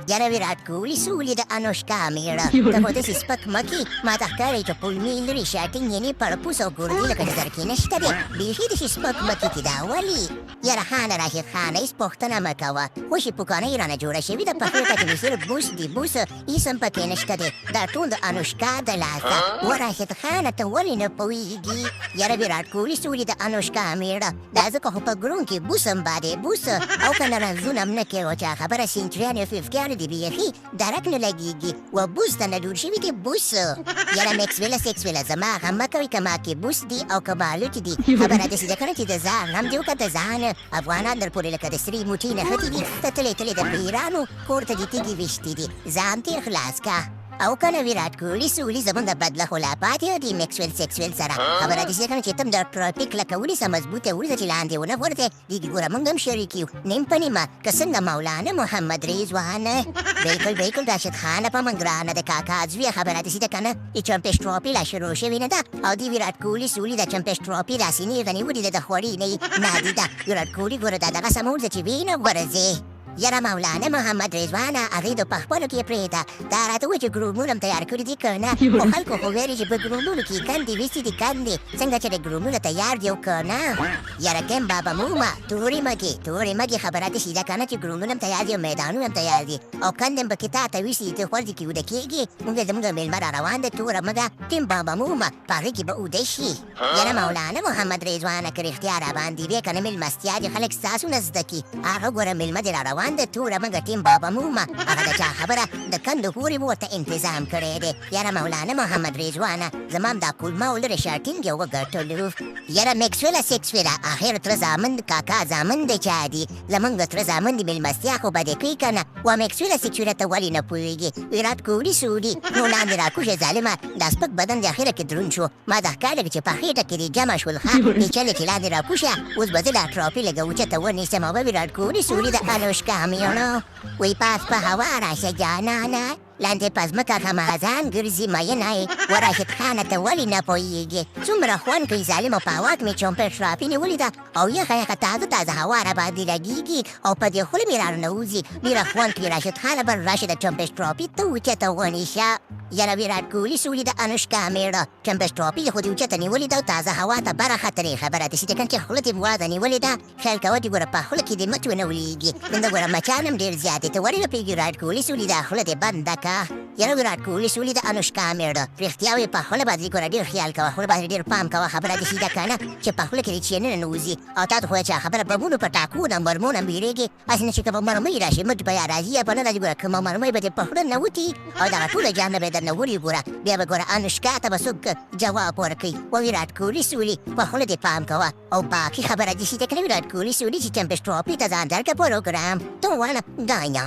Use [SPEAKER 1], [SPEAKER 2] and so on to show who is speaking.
[SPEAKER 1] یاره ویرات کوهلی سولې د انوشکا میړه ته خو داسې سپک مه کې ما ته ښکاري چې پلمې لري شاټینګ یعنې پړپوس او ګردي لکه د زرکې نشته دی بیخي داسې سپک مه کې دا ولې یاره خانه راشد خانه هېڅ پوښتنه مه کوه خوشې پوکانۍ رانه جوړه شوې ده پخې ته چې مې صرف بوس دی بوس هېڅ هم پکې نشته دی دا ټول د انوشکا د لاسه و راشد خانه ته ولې نه پوهېږي یاره ویرات کوهلي سولې د انوشکا میړه دا ځکه خو په ګرون کې بوس هم باندې بوس او که نه رنځونه هم نه کوي چا خبره سینچریان یا ففکیانو دي بیخي درک نه لګېږي و بوس ته نه جوړ شوي دي بوس یاره میکسویله سیکسویله زما غم مه کوئ که ما کې بوس دي او که بالوت دي خبره داسې ده که نه چې د ځان غم دي وکړه د ځان افغانان در پورې لکه د سرې موټۍ نښتي دي ته تلې تلې د پیرانو کور ته دي تیږې ویشتي دي ځان تېر خلاص که او کنه ویرات کوهلي سولې زموږ د بدله خو لا پاتې دي میکسویل سیکسویل سره خبره داسې ده که نه چې ته هم د ټراپیک لکه ونیسه مضبوطه ونیسه چې لاندې ونه غورځې دیږي ګوره موږ هم شریک یو نیم په نیمه که څنګه مولانا محمد رضوان بلکل بلکل راشد خانه په من ګرانه د کاکا زویه خبره داسې ده که نه د چمپش ټراپي لا شروع شوې نه ده او د ویرات کوهلي سولې د چمپش ټراپي داسې نیغه نیولې ده د خوړې نه یې نادیده ویرات کوهلي ګوره دا دغه سمول ده چې وینه غورځې یاره مولانا محمد رضوانه هغې د په خپلو کې یې پرېږده دا راته ووایه چې ګرومونه هم تیار کړي دي که نه خو خلکو خو ویلې چې په ګرومونو کې کندې ویستې دي کندې څنګه چې د ګرومونه تیار دي او که نه یاره کم بابا مومه تورې مږې خبره داسې ده که نه چې ګرومونه هم تیار دي او میدانونه هم تیار دي او کندې هم پکې تا ته ویستې دي ته غورځې کې اوده کېږي مونږ زموږ مېلمه را روان دی توره مږه ټیم بابا مومه په هغې کې به اوده شي یاره مولانا محمد رضوانه که رښتیا را باندې وې که نه مېلمستیا دي خلک ستاسو نه زده کي هغه ګوره مېلمه دې را روان دی توره مږه ټیم بابا مومه هغه د چا خبره د کندو پورې به ورته انتظام کړی دی یاره مولانا محمد رضوانه زما هم دا کولمه او لرې شارټینګ یې وګټلو یاره میکسویله سیکسویله اخر تره زامن کاکا زامن د چا دي زمونږ تره زامن د مېلمستیا خو به دې کوي که نه و میکسویله سیکسویله ته ولې نه پوهېږي ویرات کوهلي سولې نو لاندې راکوښې ظالمه دا سپک بدن د اخره کې دروند شو ما دا ښکار لږ چې په خېټه کې دې جمع شول ښه پیچلې چې لاندې راکوشه اوس به زه دا ټراپي لږه اوچته ونیسم او به ویرات کوهلي سولې د انوشکا میړه وی پاس په هوا راشه جانانه لاندې په ځمکه غمازان ګرځي مینه یې و راشد خانه ته ولې نه پوهېږي څومره خوند کوي ظالمو په هوا کې مې چومپر شراپي نیولې ده او یخه یخه تازه هوا را باندې لګېږي او په دې خوله مې راننوځي ډېره خوند کوي راشد خانه به راشي د چمپش ټراپي ته اوچته ونیشه یاره ویرات کوهلي سولې د انوشکا میړه چمپش ټراپي یې خو دې اوچته نیولې ده او تازه هوا ته برخترې خبره داسې ده که چې خوله دې وازه نیولې ده خیال کوه چې ګوره په خوله کې دې مټ ونه ولېږي نن ګوره مچان هم ډېر زیات دي ته ولې نه پوهېږي ویرات کوهلي سولې دا خوله دې بنده که یاره ویرات کوهلي سولې د انوشکا میړه رښتیا وایي په خوله باندې ګوره ډېر خیال کوه خوله باندې ډېر پام کوه خبره داسې ده که نه چې په خوله کې دې چې نه ننوځي او تا ته خو چا خبره بمونو په ټاکونه مرمونه هم بیرېږي هسې نه چې که به مرمۍ راشي مټ به یا راځي یا به نه راځي ګوره که مرمۍ به دې په خوله ننوتي او دغه ټوله جانه به یې درنه وري ګوره بیا به ګوره انوشکا ته به څوک جواب ورکوي و ویرات کوهلي سولې په خوله دې پام کوه او باقي خبره داسې ده که نه ویرات کوهلي سولې چې چمپش ټراپي ته ځان درکړه پروګرام تو وانا دایان